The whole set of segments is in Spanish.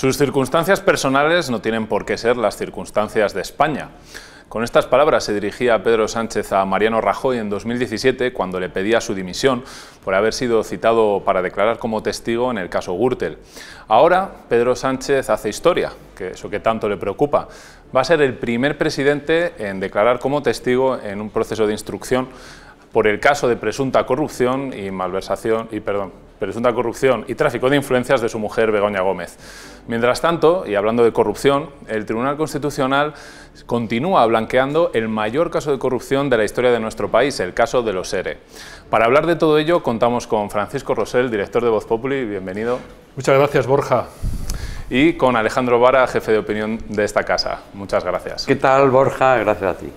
Sus circunstancias personales no tienen por qué ser las circunstancias de España. Con estas palabras se dirigía Pedro Sánchez a Mariano Rajoy en 2017 cuando le pedía su dimisión por haber sido citado para declarar como testigo en el caso Gürtel. Ahora Pedro Sánchez hace historia, que eso que tanto le preocupa. Va a ser el primer presidente en declarar como testigo en un proceso de instrucción por el caso de presunta corrupción y tráfico de influencias de su mujer Begoña Gómez. Mientras tanto, y hablando de corrupción, el Tribunal Constitucional continúa blanqueando el mayor caso de corrupción de la historia de nuestro país, el caso de los ERE. Para hablar de todo ello, contamos con Francisco Rosell, director de Voz Populi, bienvenido. Muchas gracias, Borja. Y con Alejandro Vara, jefe de opinión de esta casa. Muchas gracias. ¿Qué tal, Borja? Gracias a ti.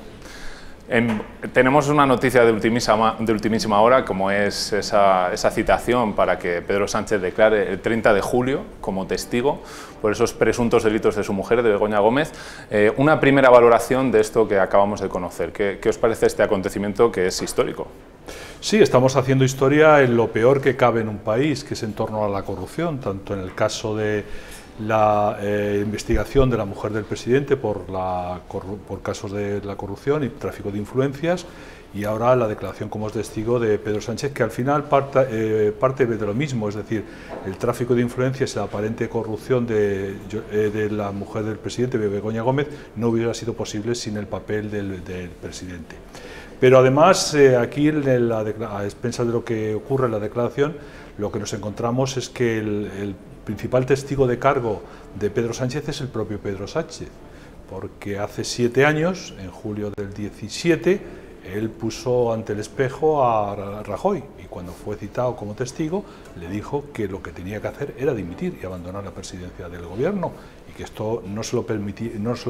Tenemos una noticia de ultimísima hora, como es esa citación para que Pedro Sánchez declare el 30 de julio como testigo por esos presuntos delitos de su mujer, de Begoña Gómez. Una primera valoración de esto que acabamos de conocer. ¿Qué os parece este acontecimiento que es histórico? Sí, estamos haciendo historia en lo peor que cabe en un país, que es en torno a la corrupción, tanto en el caso de la investigación de la mujer del presidente por casos de la corrupción y tráfico de influencias, y ahora la declaración como testigo de Pedro Sánchez, que al final parte de lo mismo, es decir, el tráfico de influencias y la aparente corrupción de la mujer del presidente, de Begoña Gómez, no hubiera sido posible sin el papel del presidente. Pero además, aquí a expensas de lo que ocurre en la declaración, lo que nos encontramos es que el principal testigo de cargo de Pedro Sánchez es el propio Pedro Sánchez, porque hace 7 años, en julio del 17, él puso ante el espejo a Rajoy, y cuando fue citado como testigo le dijo que lo que tenía que hacer era dimitir y abandonar la presidencia del gobierno, y que esto no se lo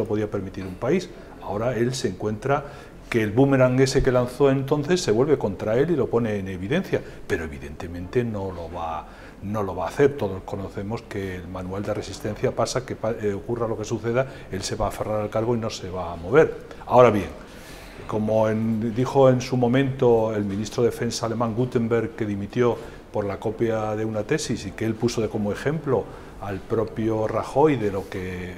podía permitir un país. Ahora él se encuentra que el boomerang ese que lanzó entonces se vuelve contra él y lo pone en evidencia, pero evidentemente no lo va a hacer. Todos conocemos que el manual de resistencia pasa que ocurra lo que suceda, él se va a aferrar al cargo y no se va a mover. Ahora bien, como dijo en su momento el ministro de Defensa alemán Gutenberg, que dimitió por la copia de una tesis y que él puso como ejemplo al propio Rajoy de lo que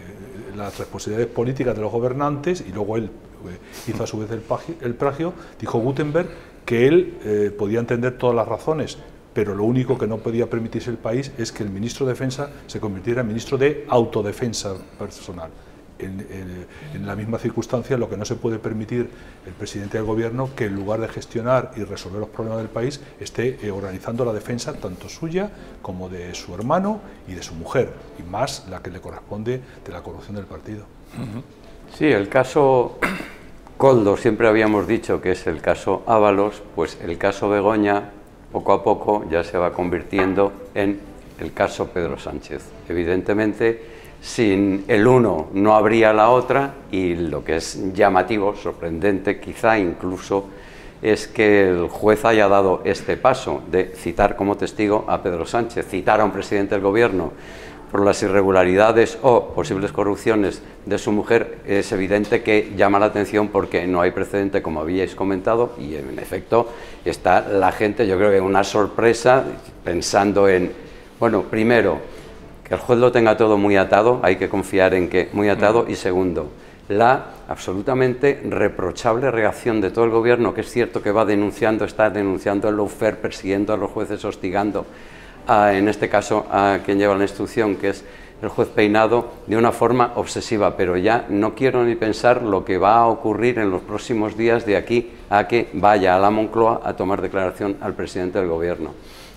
las responsabilidades políticas de los gobernantes, y luego él hizo a su vez el plagio, dijo Gutenberg que él podía entender todas las razones, pero lo único que no podía permitirse el país es que el ministro de Defensa se convirtiera en ministro de autodefensa personal. En la misma circunstancia, lo que no se puede permitir el presidente del gobierno, que en lugar de gestionar y resolver los problemas del país, esté organizando la defensa tanto suya como de su hermano y de su mujer, y más la que le corresponde de la corrupción del partido. Sí, el caso Koldo, siempre habíamos dicho que es el caso Ábalos, pues el caso Begoña poco a poco ya se va convirtiendo en el caso Pedro Sánchez. Evidentemente, sin el uno no habría la otra, y lo que es llamativo, sorprendente quizá incluso, es que el juez haya dado este paso de citar como testigo a Pedro Sánchez. Citar a un presidente del gobierno por las irregularidades o posibles corrupciones de su mujer es evidente que llama la atención, porque no hay precedente, como habíais comentado, y en efecto está la gente, yo creo que una sorpresa, pensando en, bueno, primero, que el juez lo tenga todo muy atado, hay que confiar en que muy atado, y segundo, la absolutamente reprochable reacción de todo el gobierno, que es cierto que va denunciando, está denunciando el lawfare, persiguiendo a los jueces, hostigando en este caso a quien lleva la instrucción, que es el juez Peinado, de una forma obsesiva, pero ya no quiero ni pensar lo que va a ocurrir en los próximos días de aquí a que vaya a la Moncloa a tomar declaración al presidente del gobierno.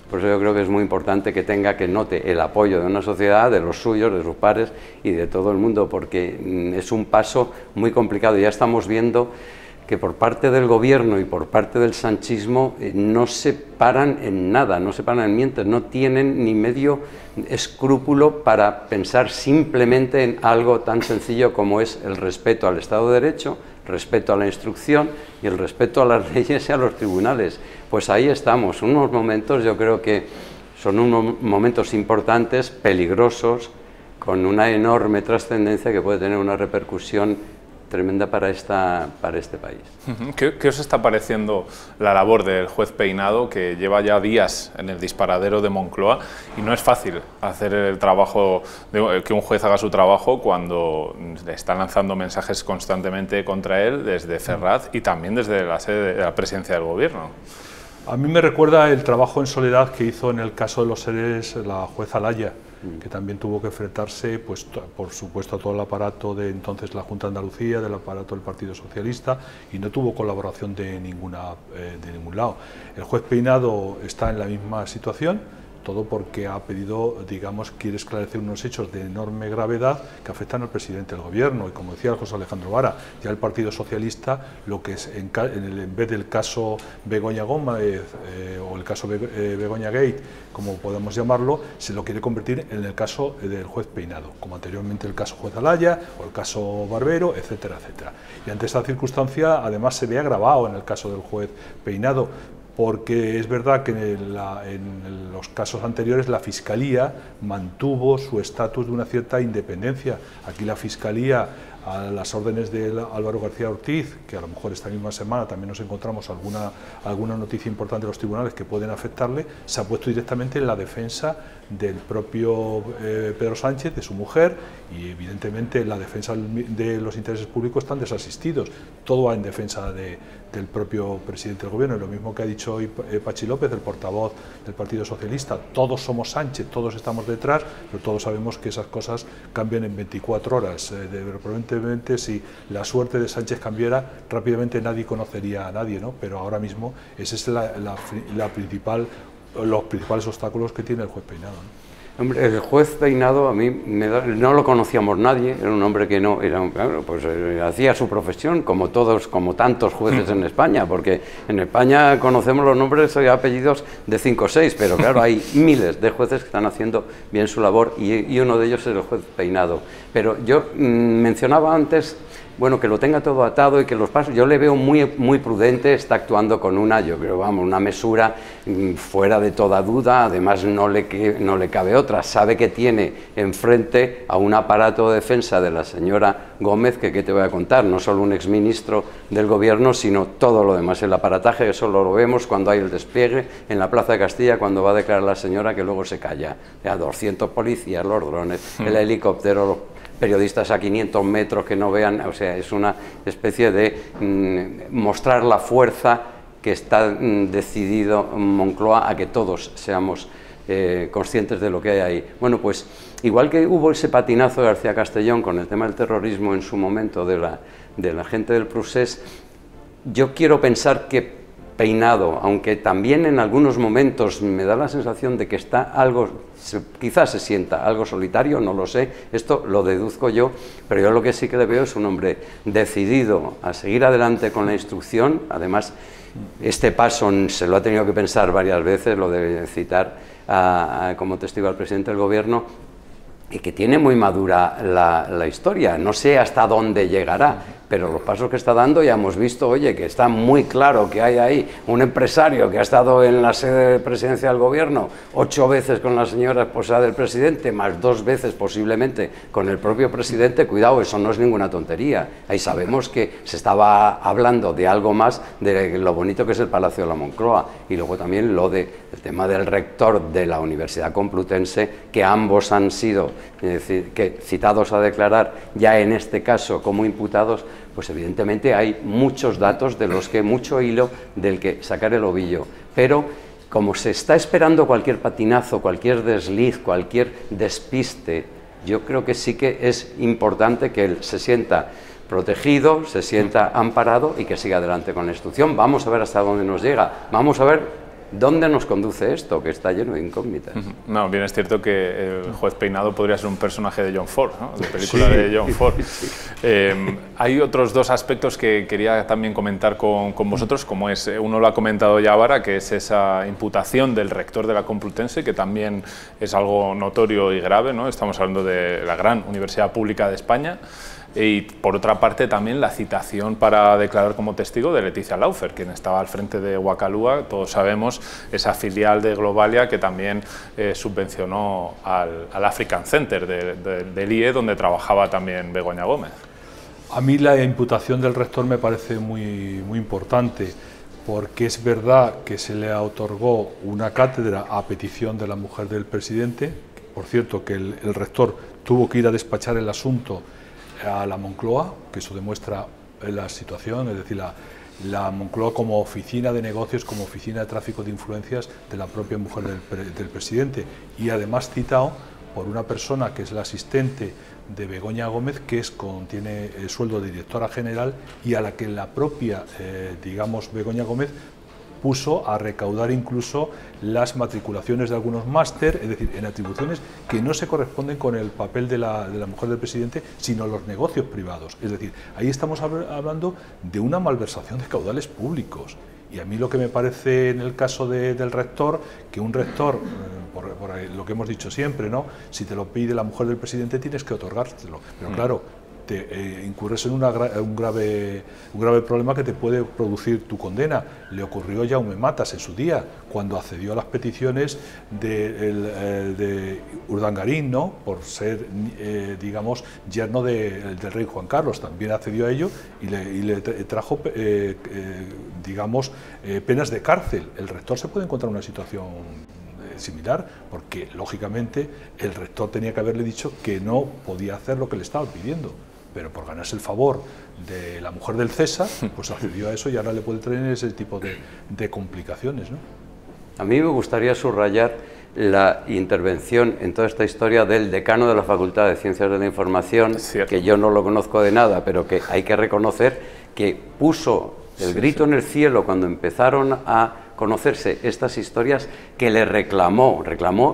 Por eso yo creo que es muy importante que note el apoyo de una sociedad, de los suyos, de sus pares y de todo el mundo, porque es un paso muy complicado. Ya estamos viendo que por parte del gobierno y por parte del sanchismo no se paran en nada, no se paran en mientes, no tienen ni medio escrúpulo para pensar simplemente en algo tan sencillo como es el respeto al Estado de Derecho, respeto a la instrucción y el respeto a las leyes y a los tribunales. Pues ahí estamos, unos momentos, yo creo que son unos momentos importantes, peligrosos, con una enorme trascendencia que puede tener una repercusión tremenda para este país. ¿Qué os está pareciendo la labor del juez Peinado, que lleva ya días en el disparadero de Moncloa, y no es fácil hacer el trabajo, que un juez haga su trabajo cuando le están lanzando mensajes constantemente contra él desde Ferraz y también desde la sede de la presidencia del Gobierno? A mí me recuerda el trabajo en soledad que hizo en el caso de los seres la jueza Laya, que también tuvo que enfrentarse, pues, por supuesto, a todo el aparato de entonces la Junta de Andalucía, del aparato del Partido Socialista, y no tuvo colaboración de ningún lado. El juez Peinado está en la misma situación, todo porque ha pedido, digamos, quiere esclarecer unos hechos de enorme gravedad que afectan al presidente del Gobierno. Y como decía José Alejandro Vara, ya el Partido Socialista, lo que es en vez del caso Begoña Gómez o el caso Begoña Gate, como podemos llamarlo, se lo quiere convertir en el caso del juez Peinado, como anteriormente el caso juez Alaya o el caso Barbero, etcétera, etcétera. Y ante esta circunstancia, además, se ve agravado en el caso del juez Peinado, porque es verdad que en los casos anteriores la Fiscalía mantuvo su estatus de una cierta independencia. Aquí la Fiscalía, a las órdenes de Álvaro García Ortiz, que a lo mejor esta misma semana también nos encontramos alguna noticia importante de los tribunales que pueden afectarle, se ha puesto directamente en la defensa del propio Pedro Sánchez, de su mujer, y evidentemente la defensa de los intereses públicos están desasistidos. Todo va en defensa del propio presidente del Gobierno, y lo mismo que ha dicho hoy Pachi López, el portavoz del Partido Socialista. Todos somos Sánchez, todos estamos detrás, pero todos sabemos que esas cosas cambian en 24 horas. Probablemente si la suerte de Sánchez cambiara, rápidamente nadie conocería a nadie, ¿no? Pero ahora mismo ese es los principales obstáculos que tiene el juez Peinado, ¿no? Hombre, el juez Peinado a mí no lo conocíamos nadie, era un hombre que no, hacía su profesión como tantos jueces en España, porque en España conocemos los nombres y apellidos de 5 o 6, pero claro, hay miles de jueces que están haciendo bien su labor y uno de ellos es el juez Peinado. Pero yo mencionaba antes, bueno, que lo tenga todo atado y que los pasos, yo le veo muy prudente, está actuando con una mesura fuera de toda duda, además no le cabe otra, sabe que tiene enfrente a un aparato de defensa de la señora Gómez, que qué te voy a contar, no solo un exministro del Gobierno, sino todo lo demás, el aparataje, eso lo vemos cuando hay el despliegue en la Plaza de Castilla, cuando va a declarar la señora, que luego se calla, ya 200 policías, los drones, el helicóptero, los periodistas a 500 metros que no vean, o sea, es una especie de mostrar la fuerza que está decidido Moncloa a que todos seamos conscientes de lo que hay ahí. Bueno, pues igual que hubo ese patinazo de García Castellón con el tema del terrorismo en su momento de la gente del Procés, yo quiero pensar que Peinado, aunque también en algunos momentos me da la sensación de que está algo, quizás se sienta algo solitario, no lo sé, esto lo deduzco yo, pero yo lo que sí que le veo es un hombre decidido a seguir adelante con la instrucción. Además, este paso se lo ha tenido que pensar varias veces, lo de citar como testigo al presidente del Gobierno, y que tiene muy madura la historia, no sé hasta dónde llegará, pero los pasos que está dando ya hemos visto, oye, que está muy claro que hay ahí un empresario que ha estado en la sede de presidencia del Gobierno 8 veces con la señora esposa del presidente, más 2 veces posiblemente con el propio presidente. Cuidado, eso no es ninguna tontería, ahí sabemos que se estaba hablando de algo más, de lo bonito que es el Palacio de la Moncloa, y luego también el tema del rector de la Universidad Complutense, que ambos han sido citados a declarar ya en este caso como imputados. Pues evidentemente hay muchos datos mucho hilo del que sacar el ovillo, pero como se está esperando cualquier patinazo, cualquier desliz, cualquier despiste, yo creo que sí que es importante que él se sienta protegido, se sienta amparado y que siga adelante con la instrucción. Vamos a ver hasta dónde nos llega, vamos a ver ¿dónde nos conduce esto, que está lleno de incógnitas? No, bien es cierto que el juez Peinado podría ser un personaje de John Ford, ¿no? De película de John Ford. Hay otros 2 aspectos que quería también comentar con vosotros, como es, uno lo ha comentado ya Vara, que es esa imputación del rector de la Complutense, que también es algo notorio y grave, ¿no? Estamos hablando de la gran Universidad Pública de España. Y por otra parte también la citación para declarar como testigo de Leticia Laufer, quien estaba al frente de Wacalúa, todos sabemos, esa filial de Globalia que también subvencionó al African Center del IE, donde trabajaba también Begoña Gómez. A mí la imputación del rector me parece muy importante, porque es verdad que se le otorgó una cátedra a petición de la mujer del presidente. Por cierto, que el rector tuvo que ir a despachar el asunto a la Moncloa, que eso demuestra la situación, es decir, la Moncloa como oficina de negocios, como oficina de tráfico de influencias de la propia mujer del presidente, y además citado por una persona que es la asistente de Begoña Gómez, que tiene el sueldo de directora general, y a la que la propia, digamos, Begoña Gómez puso a recaudar incluso las matriculaciones de algunos máster, es decir, en atribuciones que no se corresponden con el papel de la mujer del presidente, sino los negocios privados. Es decir, ahí estamos hablando de una malversación de caudales públicos. Y a mí lo que me parece en el caso del rector, que un rector, por lo que hemos dicho siempre, ¿no?, si te lo pide la mujer del presidente tienes que otorgárselo. Pero claro, te incurres en un grave problema que te puede producir tu condena. Le ocurrió a Jaume Matas en su día, cuando accedió a las peticiones de Urdangarín, ¿no?, por ser, digamos, yerno del rey Juan Carlos. También accedió a ello y le trajo, digamos, penas de cárcel. El rector se puede encontrar en una situación similar, porque lógicamente el rector tenía que haberle dicho que no podía hacer lo que le estaba pidiendo, pero por ganarse el favor de la mujer del César, pues accedió a eso y ahora le puede traer ese tipo de complicaciones, ¿no? A mí me gustaría subrayar la intervención en toda esta historia del decano de la Facultad de Ciencias de la Información, que yo no lo conozco de nada, pero que hay que reconocer que puso el grito en el cielo cuando empezaron a conocerse estas historias, que le reclamó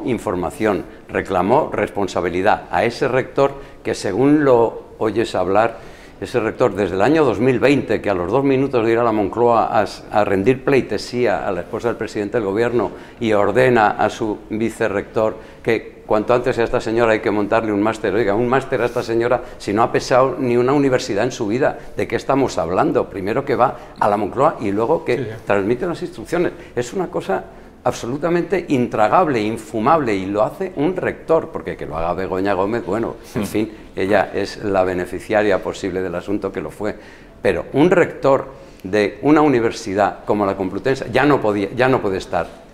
información, reclamó responsabilidad a ese rector que, según lo oyes hablar, ese rector desde el año 2020, que a los 2 minutos de ir a la Moncloa a rendir pleitesía a la esposa del presidente del gobierno y ordena a su vicerrector que cuanto antes a esta señora hay que montarle un máster. Oiga, un máster a esta señora si no ha pesado ni una universidad en su vida. ¿De qué estamos hablando? Primero que va a la Moncloa y luego que transmite las instrucciones. Es una cosa absolutamente intragable, infumable, y lo hace un rector, porque que lo haga Begoña Gómez, bueno, en fin, ella es la beneficiaria posible del asunto, que lo fue, pero un rector de una universidad como la Complutense ya no puede estar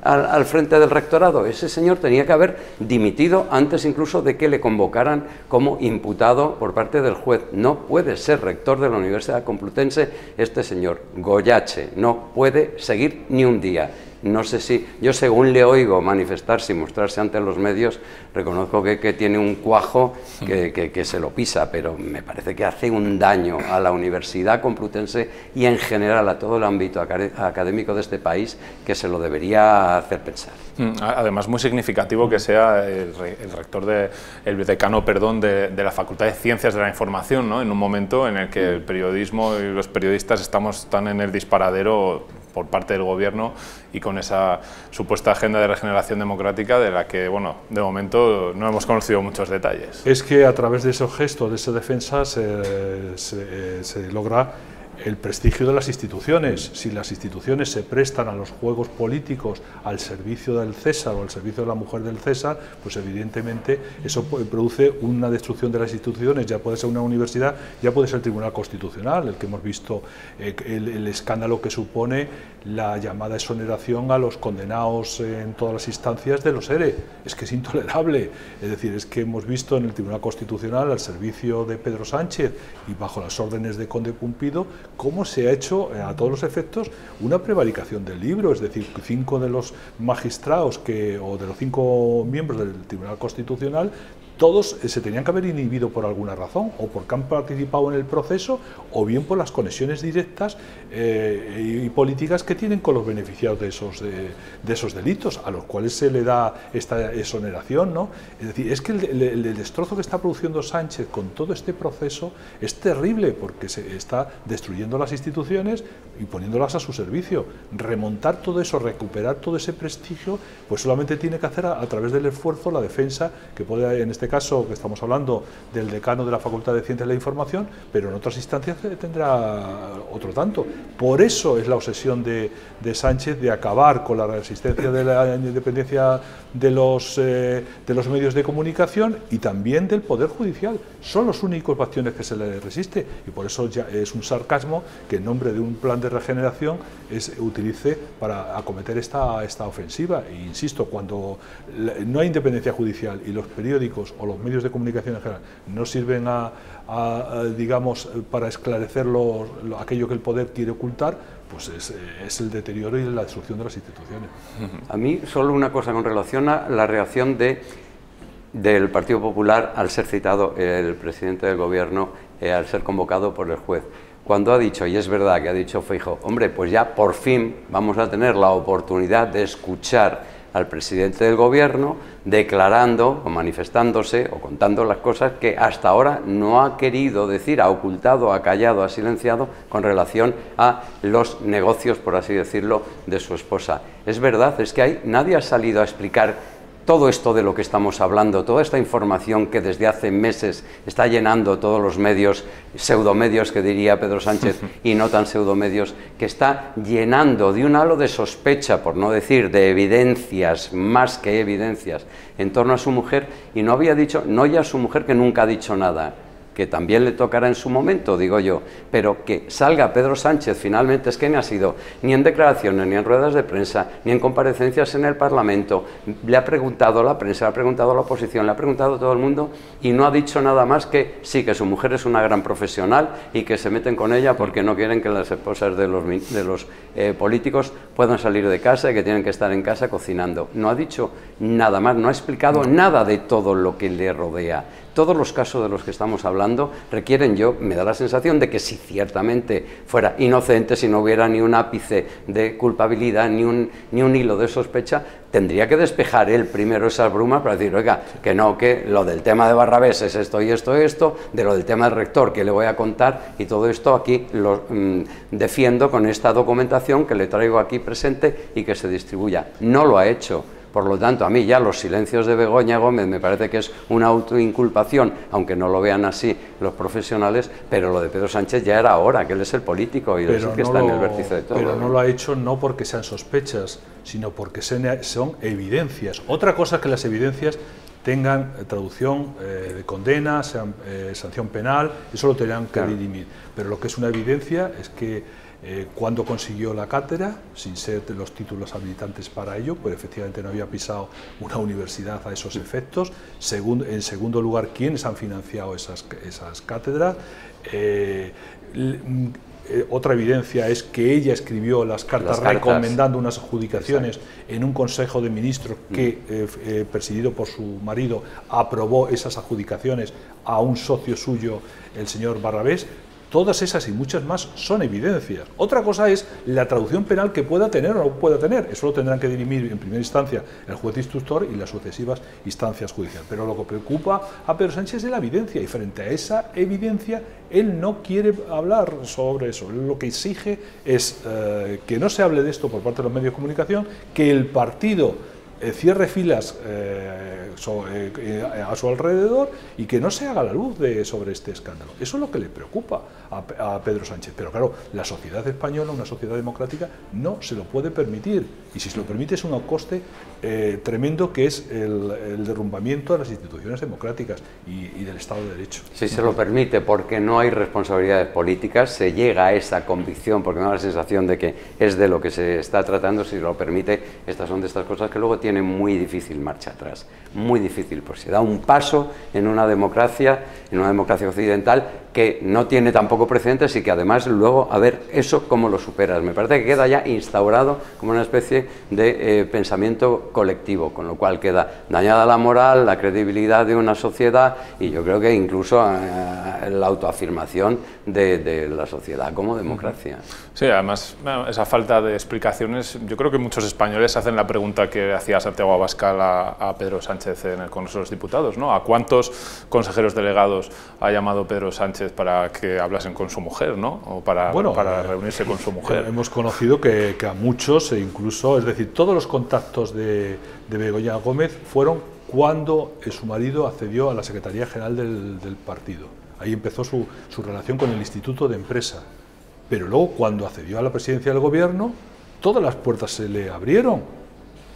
al frente del rectorado. Ese señor tenía que haber dimitido antes incluso de que le convocaran como imputado por parte del juez. No puede ser rector de la Universidad Complutense este señor Goyache, no puede seguir ni un día. No sé si, yo según le oigo manifestarse y mostrarse ante los medios, reconozco que tiene un cuajo que se lo pisa, pero me parece que hace un daño a la Universidad Complutense y en general a todo el ámbito académico de este país, que se lo debería hacer pensar. Además, muy significativo que sea el decano de la Facultad de Ciencias de la Información, ¿no?, en un momento en el que el periodismo y los periodistas estamos tan en el disparadero por parte del gobierno y con esa supuesta agenda de regeneración democrática de la que, bueno, de momento no hemos conocido muchos detalles. Es que a través de esos gestos, de esa defensa, se logra el prestigio de las instituciones. Si las instituciones se prestan a los juegos políticos al servicio del César o al servicio de la mujer del César, pues evidentemente eso produce una destrucción de las instituciones. Ya puede ser una universidad, ya puede ser el Tribunal Constitucional, el que hemos visto, el escándalo que supone la llamada exoneración a los condenados en todas las instancias de los ERE. Es que es intolerable. Es decir, es que hemos visto en el Tribunal Constitucional, al servicio de Pedro Sánchez y bajo las órdenes de Conde Pumpido, cómo se ha hecho a todos los efectos una prevaricación del libro. Es decir, 5 de los magistrados o de los 5 miembros del Tribunal Constitucional, todos se tenían que haber inhibido por alguna razón, o porque han participado en el proceso, o bien por las conexiones directas y políticas que tienen con los beneficiados de esos delitos, a los cuales se le da esta exoneración, ¿no? Es decir, es que el destrozo que está produciendo Sánchez con todo este proceso es terrible, porque se está destruyendo las instituciones y poniéndolas a su servicio. Remontar todo eso, recuperar todo ese prestigio, pues solamente tiene que hacer a través del esfuerzo la defensa, que puede en este este caso que estamos hablando del decano de la Facultad de Ciencias de la Información, pero en otras instancias tendrá otro tanto. Por eso es la obsesión de Sánchez de acabar con la resistencia de la independencia de los medios de comunicación y también del Poder Judicial. Son los únicos bastiones que se le resiste, y por eso ya es un sarcasmo que en nombre de un plan de regeneración utilice para acometer esta ofensiva. E insisto, cuando no hay independencia judicial y los periódicos o los medios de comunicación en general no sirven digamos, para esclarecer aquello que el poder quiere ocultar, pues es el deterioro y la destrucción de las instituciones. A mí solo una cosa con relación a la reacción del Partido Popular al ser citado el presidente del Gobierno, al ser convocado por el juez. Cuando ha dicho, y es verdad que ha dicho Feijóo, hombre, pues ya por fin vamos a tener la oportunidad de escuchar al presidente del Gobierno declarando o manifestándose o contando las cosas que hasta ahora no ha querido decir, ha ocultado, ha callado, ha silenciado con relación a los negocios, por así decirlo, de su esposa. Es verdad, es que nadie ha salido a explicar todo esto de lo que estamos hablando, toda esta información que desde hace meses está llenando todos los medios, pseudomedios que diría Pedro Sánchez y no tan pseudomedios, que está llenando de un halo de sospecha, por no decir de evidencias, más que evidencias, en torno a su mujer, y no había dicho, no ya su mujer que nunca ha dicho nada, que también le tocará en su momento, digo yo, pero que salga Pedro Sánchez finalmente, es que no ha sido ni en declaraciones, ni en ruedas de prensa, ni en comparecencias en el Parlamento, le ha preguntado a la prensa, le ha preguntado a la oposición, le ha preguntado a todo el mundo y no ha dicho nada más que sí, que su mujer es una gran profesional y que se meten con ella porque no quieren que las esposas de los políticos puedan salir de casa y que tienen que estar en casa cocinando. No ha dicho nada más, no ha explicado nada de todo lo que le rodea. Todos los casos de los que estamos hablando requieren, me da la sensación de que si ciertamente fuera inocente, si no hubiera ni un ápice de culpabilidad, ni un hilo de sospecha, tendría que despejar él primero esas brumas para decir, oiga, que no, que lo del tema de Barrabés es esto y esto y esto, de lo del tema del rector que le voy a contar, y todo esto aquí lo defiendo con esta documentación que le traigo aquí presente y que se distribuya. No lo ha hecho. Por lo tanto, a mí ya los silencios de Begoña Gómez me parece que es una autoinculpación, aunque no lo vean así los profesionales, pero lo de Pedro Sánchez ya era hora, que él es el político y él es el que está en el vértice de todo. Pero no lo ha hecho no porque sean sospechas, sino porque son evidencias. Otra cosa es que las evidencias tengan traducción de condena, sean sanción penal, eso lo tendrán que dirimir. Pero lo que es una evidencia es que cuando consiguió la cátedra, sin ser de los títulos habilitantes para ello, pues efectivamente no había pisado una universidad a esos efectos. En segundo lugar, ¿quiénes han financiado esas cátedras? Otra evidencia es que ella escribió las cartas recomendando unas adjudicaciones en un Consejo de Ministros que, presidido por su marido, aprobó esas adjudicaciones a un socio suyo, el señor Barrabés. Todas esas y muchas más son evidencias. Otra cosa es la traducción penal que pueda tener o no pueda tener. Eso lo tendrán que dirimir en primera instancia el juez instructor y las sucesivas instancias judiciales. Pero lo que preocupa a Pedro Sánchez es la evidencia, y frente a esa evidencia él no quiere hablar sobre eso. Él lo que exige es que no se hable de esto por parte de los medios de comunicación, que el partido cierre filas a su alrededor y que no se haga la luz sobre este escándalo. Eso es lo que le preocupa a Pedro Sánchez. Pero claro, la sociedad española, una sociedad democrática, no se lo puede permitir. Y si se lo permite es un coste tremendo, que es el derrumbamiento de las instituciones democráticas y del Estado de Derecho. Si se lo permite, porque no hay responsabilidades políticas, se llega a esa convicción, porque me da la sensación de que es de lo que se está tratando. Si lo permite, estas son de estas cosas que luego tienen muy difícil marcha atrás, muy difícil, pues se da un paso en una democracia occidental que no tiene tampoco precedentes y que además luego, a ver, eso cómo lo superas. Me parece que queda ya instaurado como una especie de pensamiento colectivo, con lo cual queda dañada la moral, la credibilidad de una sociedad y yo creo que incluso la autoafirmación de la sociedad como democracia. Sí, además, esa falta de explicaciones, yo creo que muchos españoles hacen la pregunta que hacía Santiago Abascal a Pedro Sánchez en el Congreso de los Diputados, ¿no? ¿A cuántos consejeros delegados ha llamado Pedro Sánchez para que hablasen con su mujer, ¿no? O para reunirse con su mujer? Hemos conocido que a muchos, e incluso, es decir, todos los contactos de Begoña Gómez fueron cuando su marido accedió a la Secretaría General del partido. Ahí empezó su relación con el Instituto de Empresa. Pero luego, cuando accedió a la presidencia del gobierno, todas las puertas se le abrieron.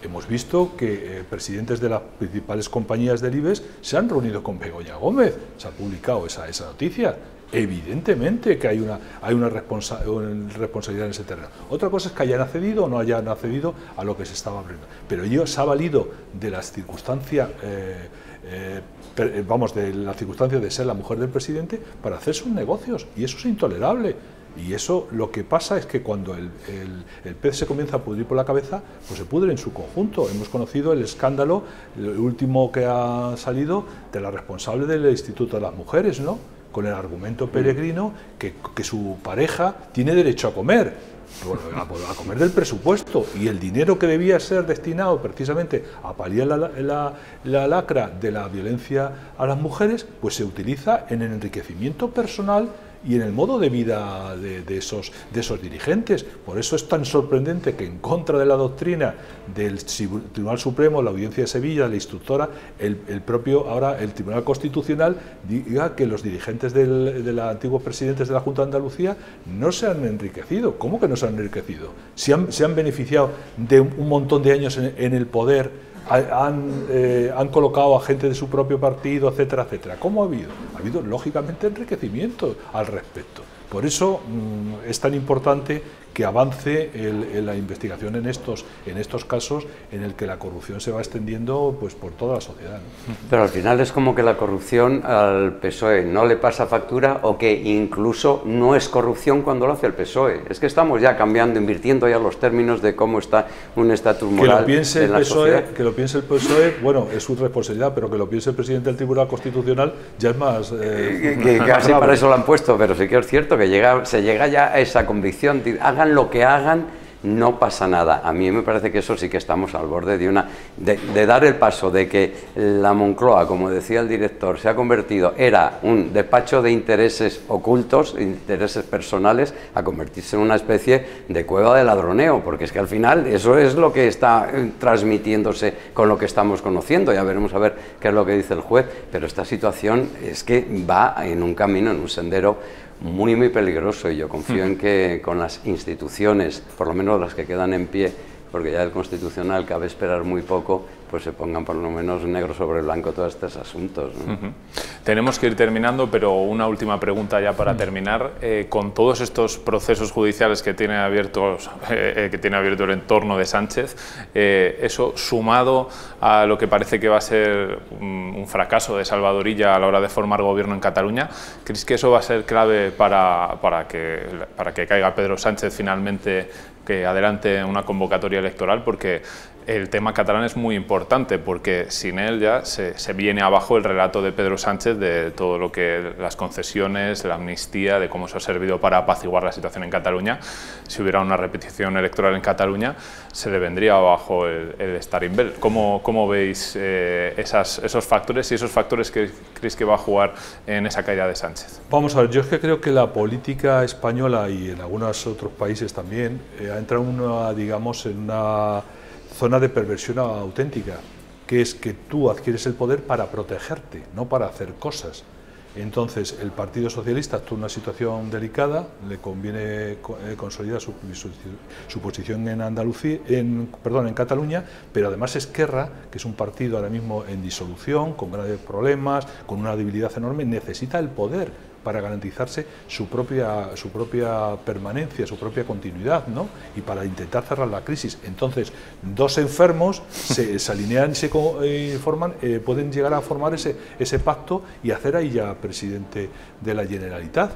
Hemos visto que presidentes de las principales compañías del IBEX se han reunido con Begoña Gómez. Se ha publicado esa noticia. Evidentemente que hay una responsabilidad en ese terreno. Otra cosa es que hayan accedido o no hayan accedido a lo que se estaba abriendo. Pero ellos se ha valido de las circunstancias, de la circunstancia de ser la mujer del presidente para hacer sus negocios. Y eso es intolerable. Y eso, lo que pasa es que cuando el pez se comienza a pudrir por la cabeza, pues se pudre en su conjunto. Hemos conocido el escándalo, el último que ha salido, de la responsable del Instituto de las Mujeres, ¿no?, con el argumento peregrino que su pareja tiene derecho a comer, a comer del presupuesto, y el dinero que debía ser destinado precisamente a paliar la lacra de la violencia a las mujeres, pues se utiliza en el enriquecimiento personal y en el modo de vida de esos dirigentes. Por eso es tan sorprendente que, en contra de la doctrina del Tribunal Supremo, la Audiencia de Sevilla, la instructora, el Tribunal Constitucional diga que los dirigentes de los antiguos presidentes de la Junta de Andalucía no se han enriquecido. ¿Cómo que no se han enriquecido? Se han beneficiado de un montón de años en el poder. Han colocado a gente de su propio partido, etcétera, etcétera. ¿Cómo ha habido? Ha habido, lógicamente, enriquecimiento al respecto. Por eso es tan importante que avance la investigación en estos casos en el que la corrupción se va extendiendo, pues, por toda la sociedad, ¿no? Pero al final es como que la corrupción al PSOE no le pasa factura, o que incluso no es corrupción cuando lo hace el PSOE. Es que estamos ya cambiando, invirtiendo ya los términos de cómo está un estatus moral de la sociedad. Que lo piense el PSOE, bueno, es su responsabilidad, pero que lo piense el presidente del Tribunal Constitucional ya es más... que casi para eso lo han puesto, pero sí que es cierto que se llega ya a esa convicción, hagan lo que hagan, no pasa nada. A mí me parece que eso sí que estamos al borde de dar el paso de que la Moncloa, como decía el director, se ha convertido, era un despacho de intereses ocultos, intereses personales, a convertirse en una especie de cueva de ladroneo, porque es que al final eso es lo que está transmitiéndose con lo que estamos conociendo. Ya veremos a ver qué es lo que dice el juez, pero esta situación es que va en un camino, en un sendero muy peligroso, y yo confío en que con las instituciones, por lo menos las que quedan en pie, porque ya el Constitucional cabe esperar muy poco, pues se pongan por lo menos negro sobre blanco todos estos asuntos, ¿no? Tenemos que ir terminando, pero una última pregunta ya para terminar. Con todos estos procesos judiciales que tiene abierto el entorno de Sánchez, eso sumado a lo que parece que va a ser un fracaso de Salvador Illa a la hora de formar gobierno en Cataluña, ¿crees que eso va a ser clave para que caiga Pedro Sánchez finalmente, que adelante una convocatoria electoral? Porque el tema catalán es muy importante, porque sin él ya se viene abajo el relato de Pedro Sánchez de todo lo que las concesiones, la amnistía, de cómo eso ha servido para apaciguar la situación en Cataluña. Si hubiera una repetición electoral en Cataluña, se le vendría abajo el Starimbel. ¿Cómo veis esos factores, y esos factores que creéis que va a jugar en esa caída de Sánchez? Vamos a ver, yo es que creo que la política española, y en algunos otros países también, ha entrado en una zona de perversión auténtica, que es que tú adquieres el poder para protegerte, no para hacer cosas. Entonces, el Partido Socialista está en una situación delicada, le conviene consolidar su posición en en Cataluña, pero además Esquerra, que es un partido ahora mismo en disolución, con graves problemas, con una debilidad enorme, necesita el poder para garantizarse su propia permanencia, su propia continuidad, ¿no? Y para intentar cerrar la crisis. Entonces, dos enfermos se alinean y forman, pueden llegar a formar ese pacto y hacer ahí ya presidente de la Generalitat.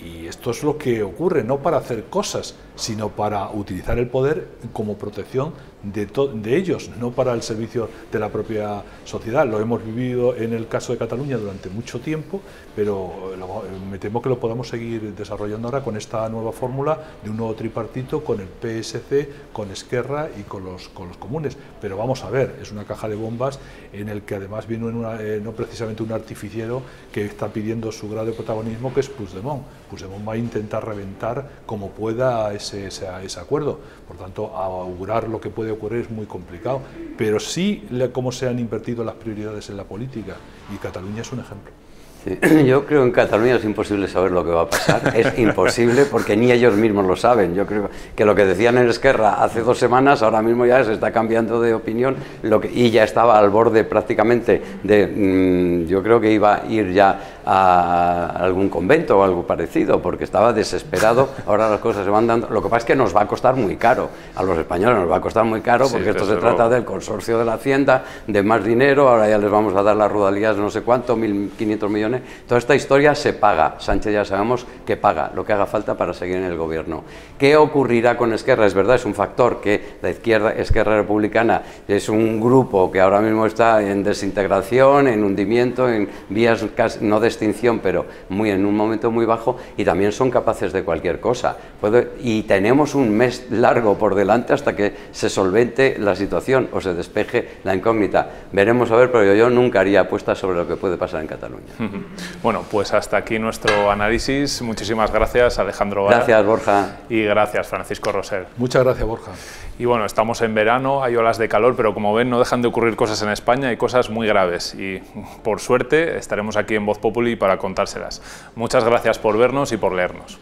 Y esto es lo que ocurre, no para hacer cosas, sino para utilizar el poder como protección de ellos, no para el servicio de la propia sociedad. Lo hemos vivido en el caso de Cataluña durante mucho tiempo, pero me temo que lo podamos seguir desarrollando ahora con esta nueva fórmula de un nuevo tripartito, con el PSC, con Esquerra y con los comunes. Pero vamos a ver, es una caja de bombas en el que además viene no precisamente un artificiero que está pidiendo su grado de protagonismo, que es Puigdemont. Puigdemont va a intentar reventar como pueda ese acuerdo. Por tanto, a augurar lo que puede ocurrir es muy complicado, pero sí cómo se han invertido las prioridades en la política, y Cataluña es un ejemplo. Sí. Yo creo que en Cataluña es imposible saber lo que va a pasar, es imposible porque ni ellos mismos lo saben. Yo creo que lo que decían en Esquerra hace 2 semanas, ahora mismo ya se está cambiando de opinión y ya estaba al borde prácticamente de, yo creo que iba a ir ya a algún convento o algo parecido, porque estaba desesperado. Ahora las cosas se van dando, lo que pasa es que nos va a costar muy caro, a los españoles nos va a costar muy caro, porque esto se trata del consorcio de la Hacienda, de más dinero, ahora ya les vamos a dar las rodalías no sé cuánto, 1.500 millones. Toda esta historia se paga. Sánchez ya sabemos que paga lo que haga falta para seguir en el gobierno. ¿Qué ocurrirá con Esquerra? Es verdad, es un factor que la izquierda, Esquerra Republicana, es un grupo que ahora mismo está en desintegración, en hundimiento, en vías casi, no de extinción, pero en un momento muy bajo, y también son capaces de cualquier cosa. Y tenemos un mes largo por delante hasta que se solvente la situación o se despeje la incógnita. Veremos a ver, pero yo nunca haría apuestas sobre lo que puede pasar en Cataluña. Bueno, pues hasta aquí nuestro análisis. Muchísimas gracias, Alejandro Vara. Gracias, Borja. Y gracias, Francisco Roser. Muchas gracias, Borja. Y bueno, estamos en verano, hay olas de calor, pero como ven, no dejan de ocurrir cosas en España y cosas muy graves. Y por suerte estaremos aquí en Voz Populi para contárselas. Muchas gracias por vernos y por leernos.